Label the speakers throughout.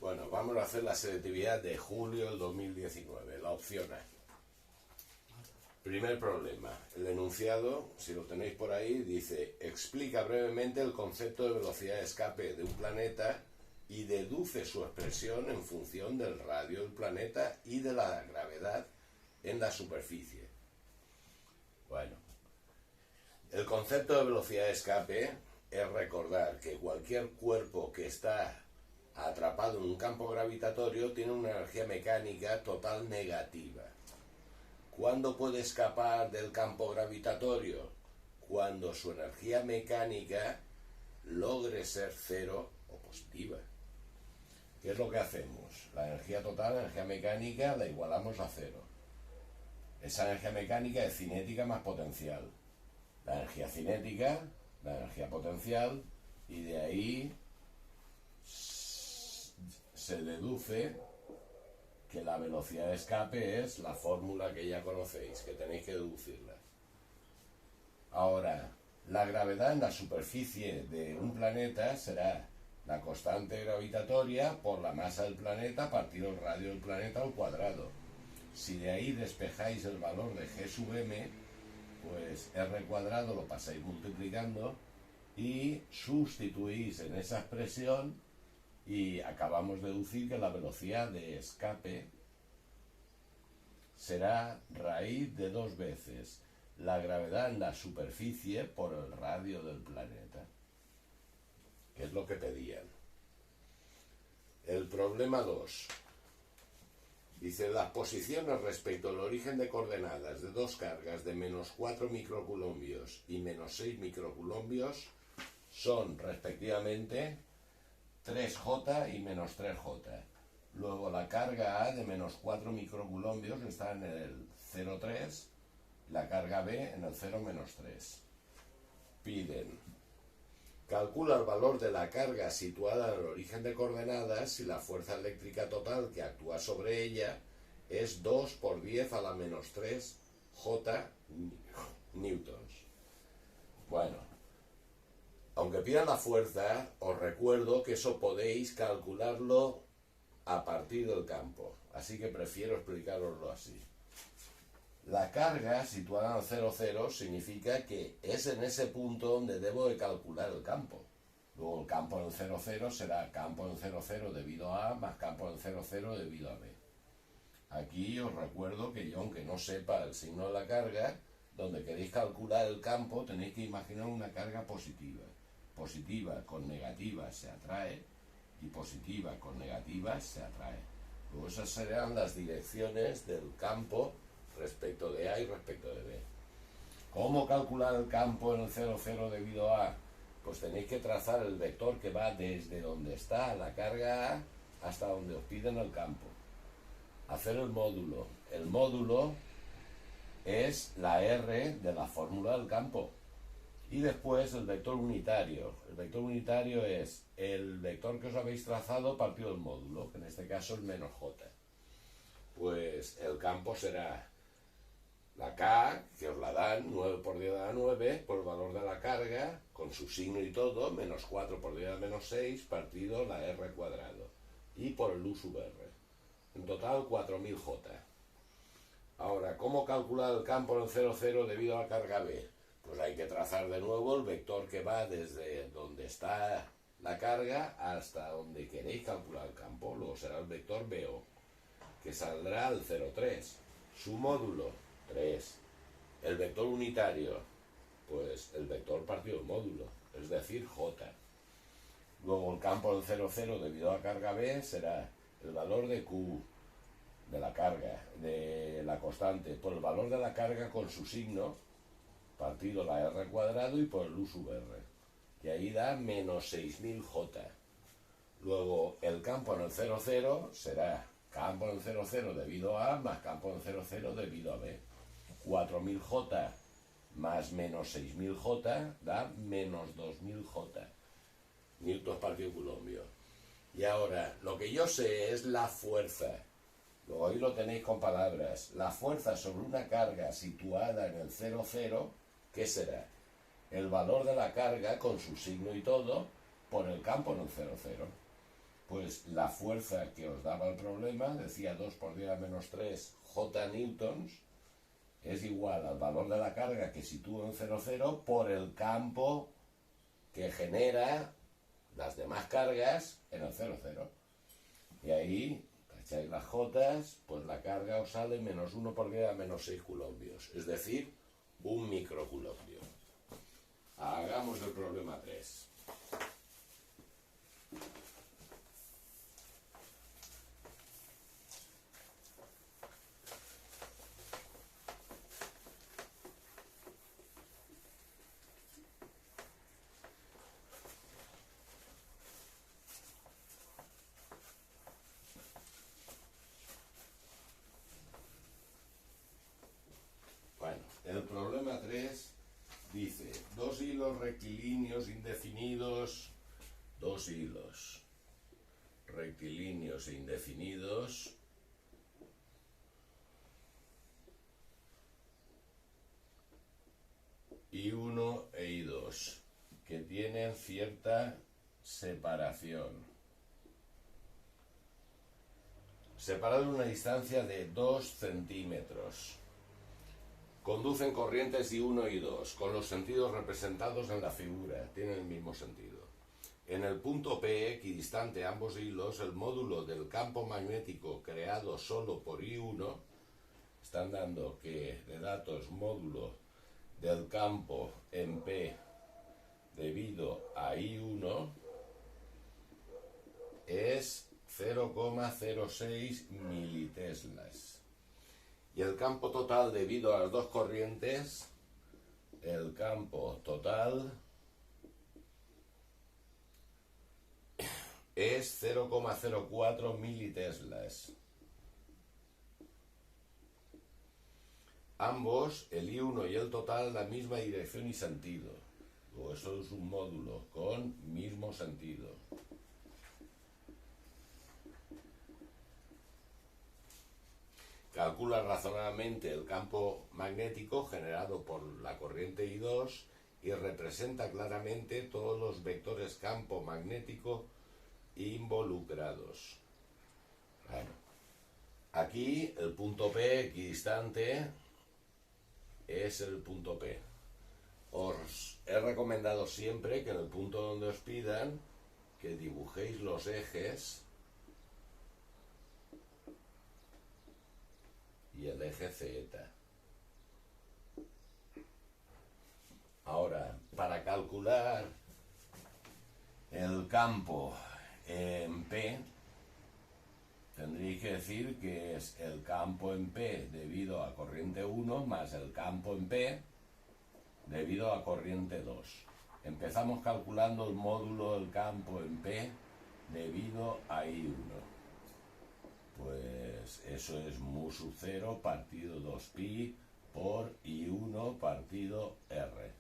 Speaker 1: Bueno, vamos a hacer la selectividad de julio del 2019, la opción A. Primer problema, el enunciado, si lo tenéis por ahí, dice: explica brevemente el concepto de velocidad de escape de un planeta y deduce su expresión en función del radio del planeta y de la gravedad en la superficie. Bueno, el concepto de velocidad de escape es recordar que cualquier cuerpo que está atrapado en un campo gravitatorio tiene una energía mecánica total negativa. ¿Cuándo puede escapar del campo gravitatorio? Cuando su energía mecánica logre ser cero o positiva. ¿Qué es lo que hacemos? La energía total, la energía mecánica, la igualamos a cero. Esa energía mecánica es cinética más potencial. La energía cinética, la energía potencial, y de ahí se deduce que la velocidad de escape es la fórmula que ya conocéis, que tenéis que deducirla. Ahora, la gravedad en la superficie de un planeta será la constante gravitatoria por la masa del planeta partido el radio del planeta al cuadrado. Si de ahí despejáis el valor de G sub m, pues R cuadrado lo pasáis multiplicando y sustituís en esa expresión y acabamos de deducir que la velocidad de escape será raíz de 2 veces la gravedad en la superficie por el radio del planeta, que es lo que pedían. El problema 2 dice: las posiciones respecto al origen de coordenadas de dos cargas de menos 4 microcoulombios y menos 6 microcoulombios son respectivamente 3J y menos 3J. Luego la carga A de menos 4 microcoulombios está en el 0,3, la carga B en el 0 menos 3. Piden: calcula el valor de la carga situada en el origen de coordenadas si la fuerza eléctrica total que actúa sobre ella es 2 por 10 a la menos 3 J newtons. Bueno, aunque pidan la fuerza, os recuerdo que eso podéis calcularlo a partir del campo, así que prefiero explicaroslo así. La carga situada en el 0, 0 significa que es en ese punto donde debo de calcular el campo. Luego el campo en el 0, 0 será campo en el 0, 0 debido a A más campo en el 0, 0 debido a B. Aquí os recuerdo que yo, aunque no sepa el signo de la carga, donde queréis calcular el campo tenéis que imaginar una carga positiva. Positiva con negativa se atrae y positiva con negativa se atrae. Luego esas serán las direcciones del campo respecto de A y respecto de B. ¿Cómo calcular el campo en el 0, 0 debido a A? Pues tenéis que trazar el vector que va desde donde está la carga A hasta donde os piden el campo. Hacer el módulo. El módulo es la R de la fórmula del campo. Y después el vector unitario. El vector unitario es el vector que os habéis trazado partido del módulo, que en este caso es menos J. Pues el campo será la K, que os la dan, 9 por 10 a la 9, por el valor de la carga, con su signo y todo, menos 4 por 10 a la menos 6, partido la R cuadrado. Y por el U sub R. En total 4000 J. Ahora, ¿cómo calcular el campo en el 0, 0 debido a la carga B? Pues hay que trazar de nuevo el vector que va desde donde está la carga hasta donde queréis calcular el campo. Luego será el vector BO, que saldrá al 0,3. Su módulo, 3. El vector unitario, pues el vector partido del módulo, es decir, J. Luego el campo del 0, 0 debido a la carga B será el valor de Q, de la carga, de la constante, por el valor de la carga con su signo, partido la R cuadrado y por el U sub R, que ahí da menos 6000 J. Luego el campo en el 0, 0 será campo en el 0, 0 debido a A más campo en el 0, 0 debido a B. 4000 J más menos 6000 J da menos 2000 J. Newtons partido coulombio. Y ahora, lo que yo sé es la fuerza. Luego ahí lo tenéis con palabras. La fuerza sobre una carga situada en el 0, 0, ¿qué será? El valor de la carga con su signo y todo por el campo en el 0, 0. pues la fuerza que os daba el problema, decía 2 por 10 a menos 3 J newtons, es igual al valor de la carga que sitúo en 0,0 por el campo que genera las demás cargas en el 0,0. Y ahí, echáis las jotas, pues la carga os sale menos 1 por 10 a menos 6 coulombios, es decir, 1 microculombio. Hagamos el problema 3. Bueno, el problema 3 dice, dos hilos rectilíneos indefinidos, dos hilos rectilíneos e indefinidos, I1 e I2, que tienen cierta separación. Separado en una distancia de 2 centímetros. Conducen corrientes I1 y I2, con los sentidos representados en la figura, tienen el mismo sentido. En el punto P, equidistante a ambos hilos, el módulo del campo magnético creado solo por I1, están dando que de datos módulo del campo en P debido a I1 es 0,06 militeslas. Y el campo total debido a las dos corrientes, el campo total es 0,04 militeslas. Ambos, el I1 y el total, la misma dirección y sentido. O eso es un módulo con mismo sentido. Calcula razonablemente el campo magnético generado por la corriente I2 y representa claramente todos los vectores campo magnético involucrados. Bueno, aquí el punto P equidistante es el punto P. Os he recomendado siempre que en el punto donde os pidan que dibujéis los ejes y el eje Z. Ahora, para calcular el campo en P, tendréis que decir que es el campo en P debido a corriente 1 más el campo en P debido a corriente 2. Empezamos calculando el módulo del campo en P debido a I1. Pues eso es mu sub 0 partido 2pi por I1 partido R.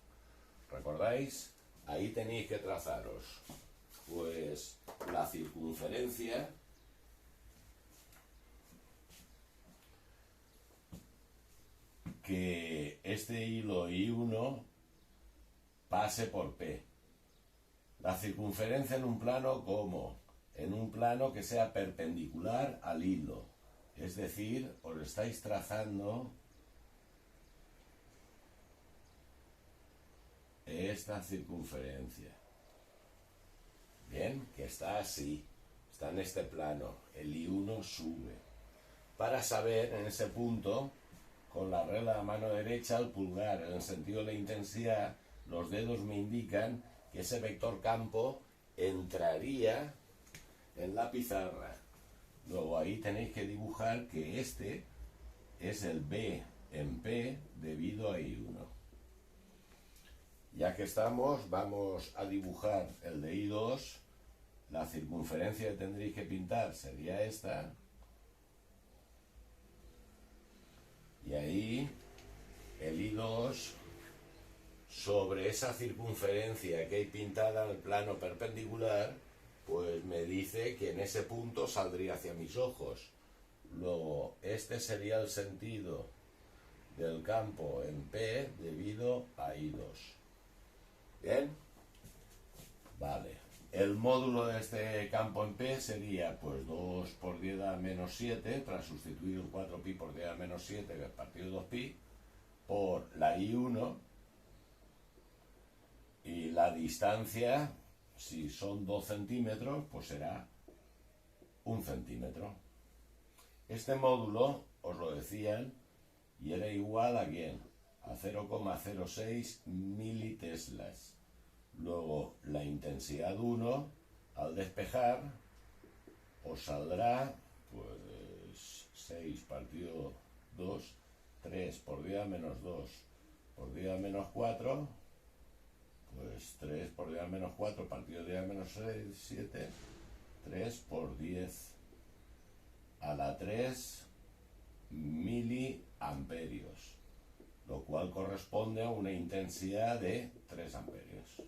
Speaker 1: ¿Recordáis? Ahí tenéis que trazaros pues la circunferencia que este hilo I1 pase por P. La circunferencia en un plano, ¿cómo? En un plano que sea perpendicular al hilo. Es decir, os estáis trazando esta circunferencia. Bien, que está así. Está en este plano. El I1 sube. Para saber en ese punto, con la regla de la mano derecha, el pulgar en el sentido de la intensidad, los dedos me indican que ese vector campo entraría en la pizarra. Luego ahí tenéis que dibujar que este es el B en P debido a I1. Ya que estamos, vamos a dibujar el de I2. La circunferencia que tendréis que pintar sería esta. Y ahí el I2 sobre esa circunferencia que hay pintada en el plano perpendicular, pues me dice que en ese punto saldría hacia mis ojos. Luego, este sería el sentido del campo en P debido a I2. ¿Bien? Vale. El módulo de este campo en P sería pues 2 por 10 a la menos 7, tras sustituir el 4pi por 10 a la menos 7, que es partido 2pi, por la I1, y la distancia, si son 2 centímetros, pues será 1 centímetro. Este módulo, os lo decían, y era igual a ¿quién? A 0,06 militeslas. Luego la intensidad 1 al despejar os saldrá pues 6 partido 2, 3 por 10 a menos 2 por 10 a menos 4, pues 3 por 10 a menos 4 partido 10 a menos 6, 7, 3 por 10 a la 3 miliamperios, lo cual corresponde a una intensidad de 3 amperios.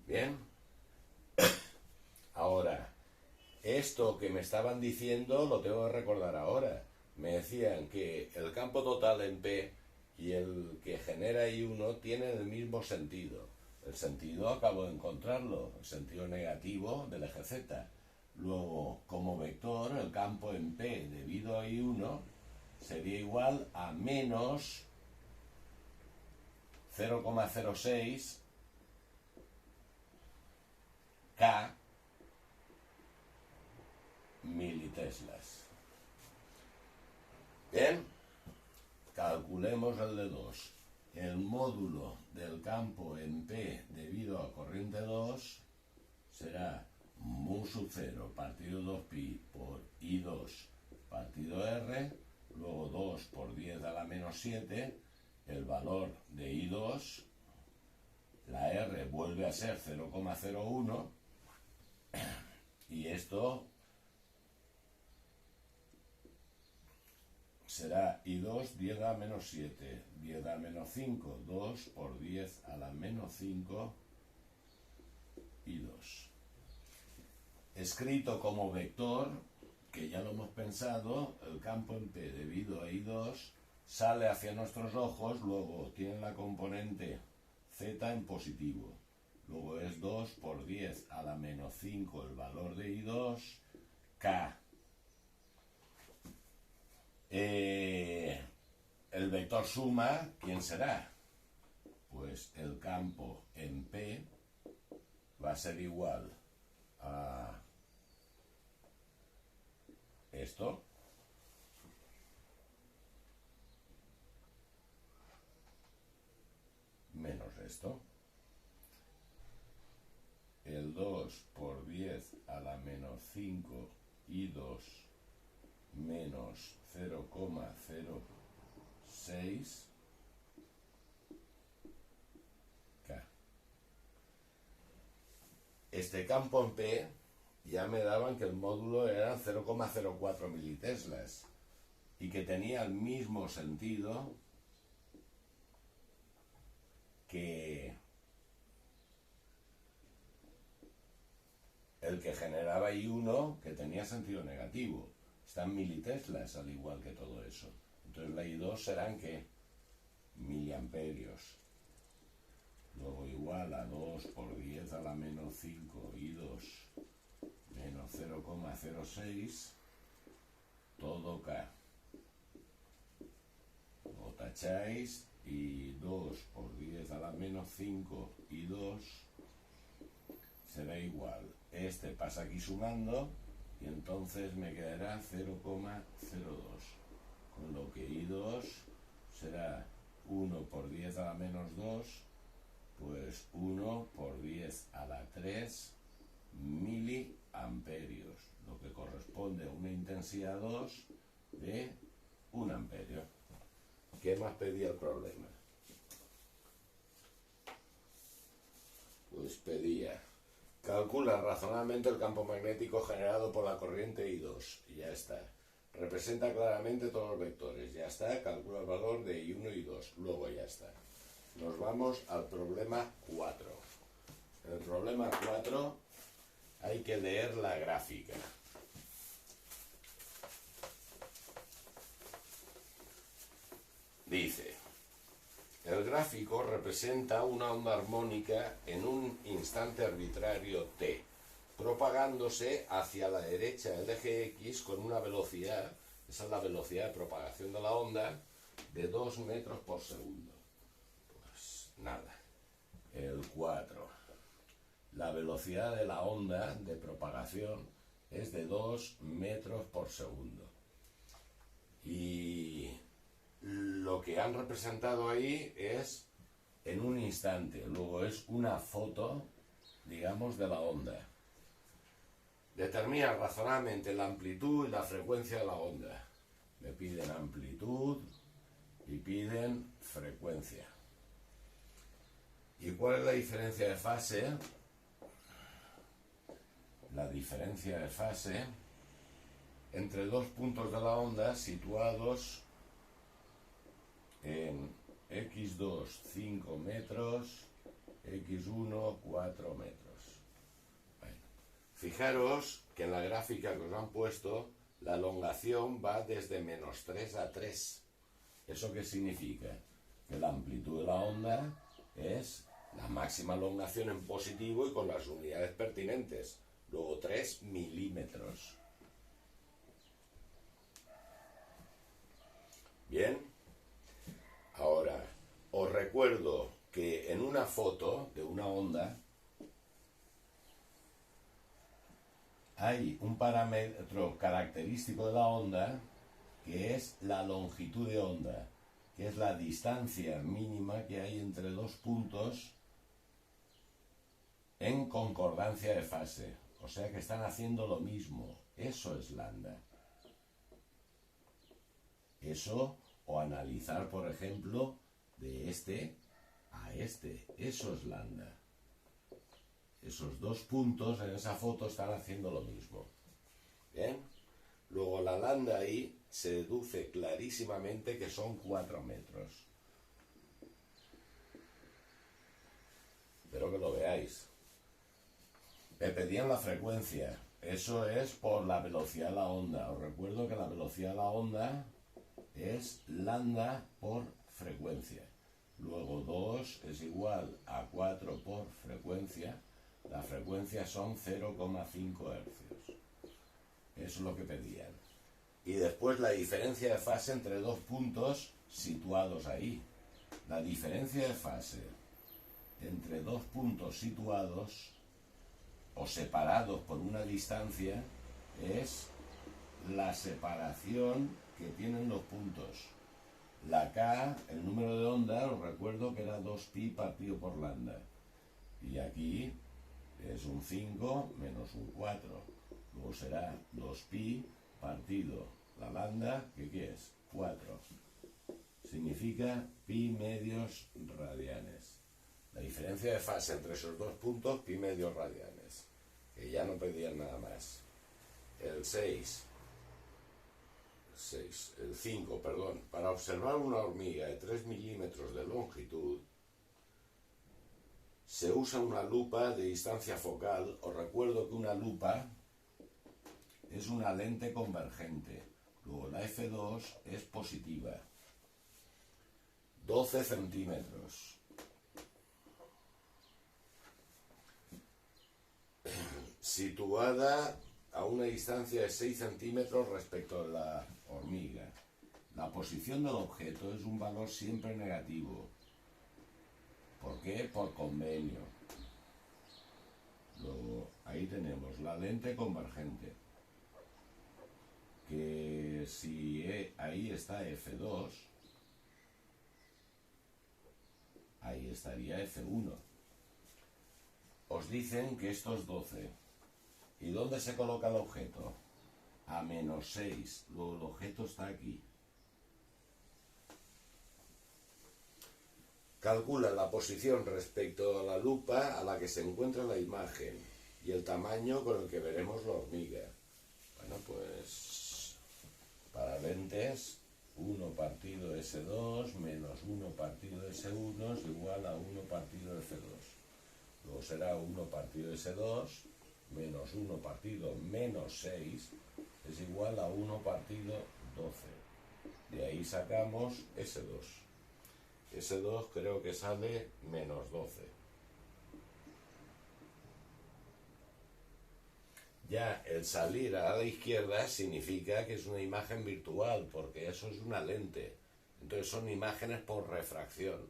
Speaker 1: Bien, ahora, esto que me estaban diciendo lo tengo que recordar ahora. Me decían que el campo total en P y el que genera I1 tienen el mismo sentido. El sentido acabo de encontrarlo, el sentido negativo del eje Z. Luego, como vector, el campo en P debido a I1 sería igual a menos 0,06 K militeslas. Bien, calculemos el de 2. El módulo del campo en P debido a corriente 2 será mu sub 0 partido 2pi por I2 partido R, luego 2 por 10 a la menos 7, el valor de I2, la R vuelve a ser 0,01, y esto será I2 10 a la menos 7, 10 a la menos 5, 2 por 10 a la menos 5, I2. Escrito como vector, que ya lo hemos pensado, el campo en P debido a I2 sale hacia nuestros ojos, luego tiene la componente Z en positivo. Luego es 2 por 10 a la menos 5 el valor de I2, K. El vector suma, ¿quién será? Pues el campo en P va a ser igual a esto menos esto. El 2 por 10 a la menos 5 I2 menos 0,06 K. Este campo en P ya me daban que el módulo era 0,04 militeslas y que tenía el mismo sentido que el que generaba I1, que tenía sentido negativo. Están militeslas al igual que todo eso. Entonces la I2 serán ¿qué? Miliamperios. Luego igual a 2 por 10 a la menos 5 I2 menos 0,06 todo K. Lo tacháis y 2 por 10 a la menos 5 I2 será igual. Este pasa aquí sumando y entonces me quedará 0,02. Con lo que I2 será 1 por 10 a la menos 2, pues 1 por 10 a la 3 miliamperios, lo que corresponde a una intensidad 2 de 1 amperio. ¿Qué más pedía el problema? Pues pedía: calcula razonablemente el campo magnético generado por la corriente I2. Y ya está. Representa claramente todos los vectores. Ya está. Calcula el valor de I1 y I2. Luego ya está. Nos vamos al problema 4. En el problema 4 hay que leer la gráfica. Dice: El gráfico representa una onda armónica en un instante arbitrario t, propagándose hacia la derecha del eje X con una velocidad, esa es la velocidad de propagación de la onda, de 2 metros por segundo. Pues nada, el 4. La velocidad de la onda de propagación es de 2 metros por segundo. Y lo que han representado ahí es en un instante, luego es una foto, digamos, de la onda. Determina razonablemente la amplitud y la frecuencia de la onda. Me piden amplitud y piden frecuencia. ¿Y cuál es la diferencia de fase? La diferencia de fase entre dos puntos de la onda situados en x2 5 metros, x1 4 metros. Bueno, fijaros que en la gráfica que os han puesto la elongación va desde -3 a 3. ¿Eso qué significa? Que la amplitud de la onda es la máxima elongación en positivo y con las unidades pertinentes. Luego 3 milímetros. Bien. Ahora, os recuerdo que en una foto de una onda hay un parámetro característico de la onda que es la longitud de onda, que es la distancia mínima que hay entre dos puntos en concordancia de fase. O sea que están haciendo lo mismo. Eso es lambda. Eso, o analizar, por ejemplo, de este a este. Eso es lambda. Esos dos puntos en esa foto están haciendo lo mismo. ¿Bien? Luego la lambda ahí se deduce clarísimamente que son 4 metros. Espero que lo veáis. Me pedían la frecuencia. Eso es por la velocidad de la onda. Os recuerdo que la velocidad de la onda es lambda por frecuencia. Luego 2 es igual a 4 por frecuencia. La frecuencia son 0,5 hercios. Eso es lo que pedían. Y después la diferencia de fase entre dos puntos situados ahí. La diferencia de fase entre dos puntos situados o separados por una distancia es la separación que tienen los puntos. La K, el número de onda, os recuerdo que era 2pi partido por lambda. Y aquí es un 5 menos un 4. Luego será 2pi partido la lambda, que ¿qué es? 4. Significa pi medios radianes. La diferencia de fase entre esos dos puntos, pi medios radianes. Que ya no pedían nada más. El 5, perdón. Para observar una hormiga de 3 milímetros de longitud, se usa una lupa de distancia focal. Os recuerdo que una lupa es una lente convergente. Luego la F2 es positiva. 12 centímetros. Situada a una distancia de 6 centímetros respecto a la hormiga. La posición del objeto es un valor siempre negativo. ¿Por qué? Por convenio. Luego, ahí tenemos la lente convergente. Que si ahí está F2, ahí estaría F1. Os dicen que esto es 12. ¿Y dónde se coloca el objeto? A -6. Luego el objeto está aquí. Calcula la posición respecto a la lupa a la que se encuentra la imagen y el tamaño con el que veremos la hormiga. Bueno, pues para lentes 1 partido S2 menos 1 partido S1 es igual a 1 partido F2. Luego será 1 partido S2 menos 1 partido menos 6 es igual a 1 partido 12. De ahí sacamos S2. S2 creo que sale menos 12. Ya el salir a la izquierda significa que es una imagen virtual, porque eso es una lente. Entonces son imágenes por refracción.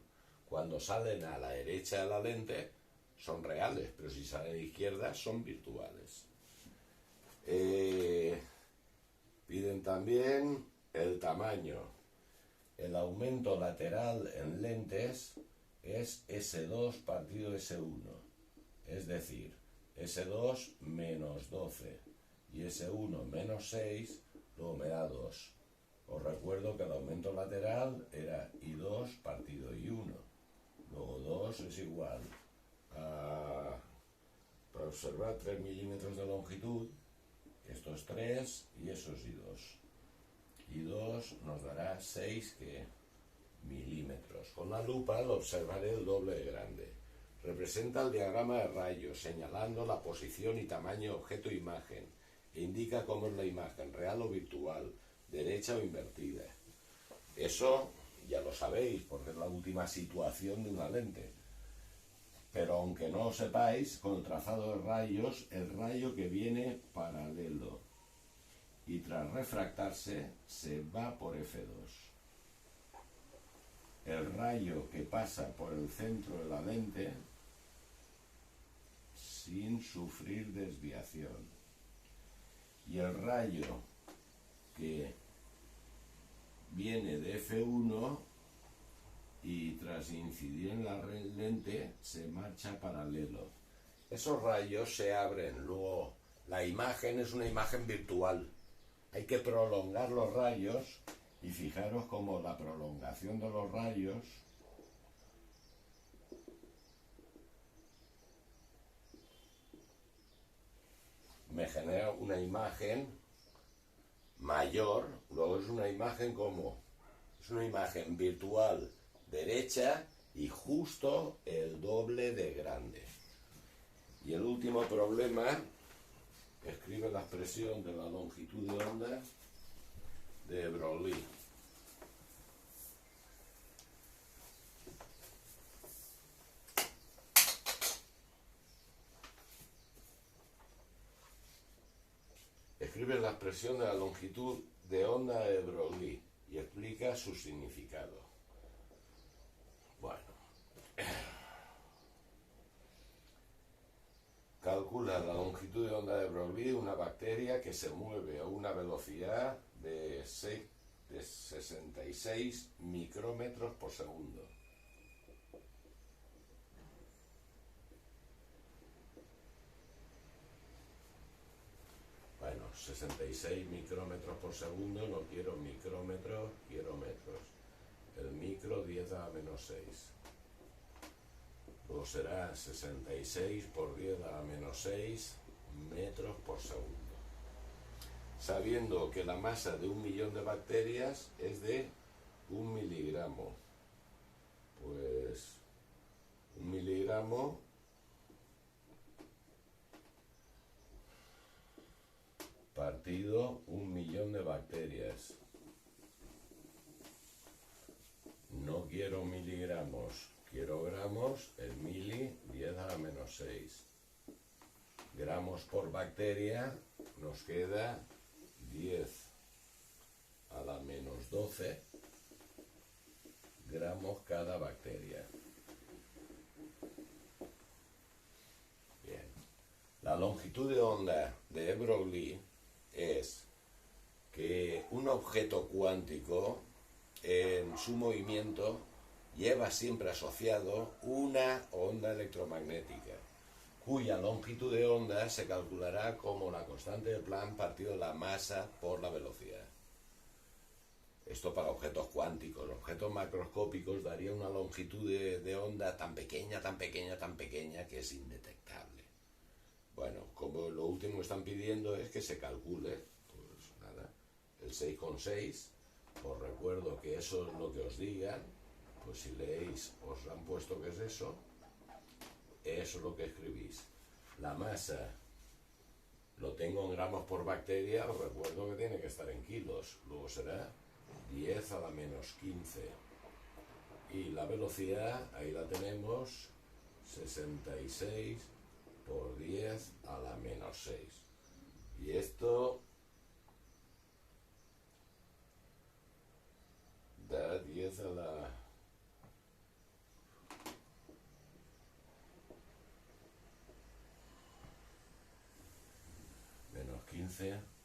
Speaker 1: Cuando salen a la derecha de la lente son reales, pero si salen a la izquierda son virtuales. Piden también el tamaño. El aumento lateral en lentes es S2 partido S1. Es decir, S2 menos 12 y S1 menos 6, luego me da 2. Os recuerdo que el aumento lateral era I2 partido I1. Luego 2 es igual a, para observar, 3 milímetros de longitud. Esto es 3 y eso es I2. I2 nos dará 6 milímetros. Con la lupa lo observaré el doble de grande. Representa el diagrama de rayos, señalando la posición y tamaño de objeto e imagen, e indica cómo es la imagen, real o virtual, derecha o invertida. Eso ya lo sabéis, porque es la última situación de una lente. Pero aunque no lo sepáis, con el trazado de rayos, el rayo que viene paralelo y tras refractarse se va por F2. El rayo que pasa por el centro de la lente sin sufrir desviación. Y el rayo que viene de F1 y tras incidir en la lente se marcha paralelo. Esos rayos se abren, luego la imagen es una imagen virtual. Hay que prolongar los rayos y fijaros cómo la prolongación de los rayos me genera una imagen mayor, luego es una imagen como, es una imagen virtual derecha y justo el doble de grande. Y el último problema, escribe la expresión de la longitud de onda de Broglie. Escribe la expresión de la longitud de onda de Broglie y explica su significado. Bueno, calcula la longitud de onda de Broglie de una bacteria que se mueve a una velocidad de 66 micrómetros por segundo. Bueno, 66 micrómetros por segundo, no quiero micrómetros, quiero metros. El micro 10 a la menos 6. Luego será 66 por 10 a la menos 6 metros por segundo. Sabiendo que la masa de 1 millón de bacterias es de 1 miligramo. Pues 1 miligramo partido 1 millón de bacterias. No quiero miligramos, quiero gramos. El mili 10 a la menos 6. Gramos por bacteria nos queda 10 a la menos 12 gramos cada bacteria. Bien. La longitud de onda de Broglie es que un objeto cuántico en su movimiento lleva siempre asociado una onda electromagnética, cuya longitud de onda se calculará como la constante de Planck partido de la masa por la velocidad. Esto para objetos cuánticos. Objetos macroscópicos daría una longitud de onda tan pequeña, tan pequeña, tan pequeña que es indetectable. Bueno, como lo último que están pidiendo es que se calcule, pues nada, el 6,6. Os recuerdo que eso es lo que os digan, pues si leéis os han puesto que es eso es lo que escribís. La masa lo tengo en gramos por bacteria, os recuerdo que tiene que estar en kilos, luego será 10 a la menos 15. Y la velocidad, ahí la tenemos, 66 por 10 a la menos 6. Y esto da 10 a la menos 15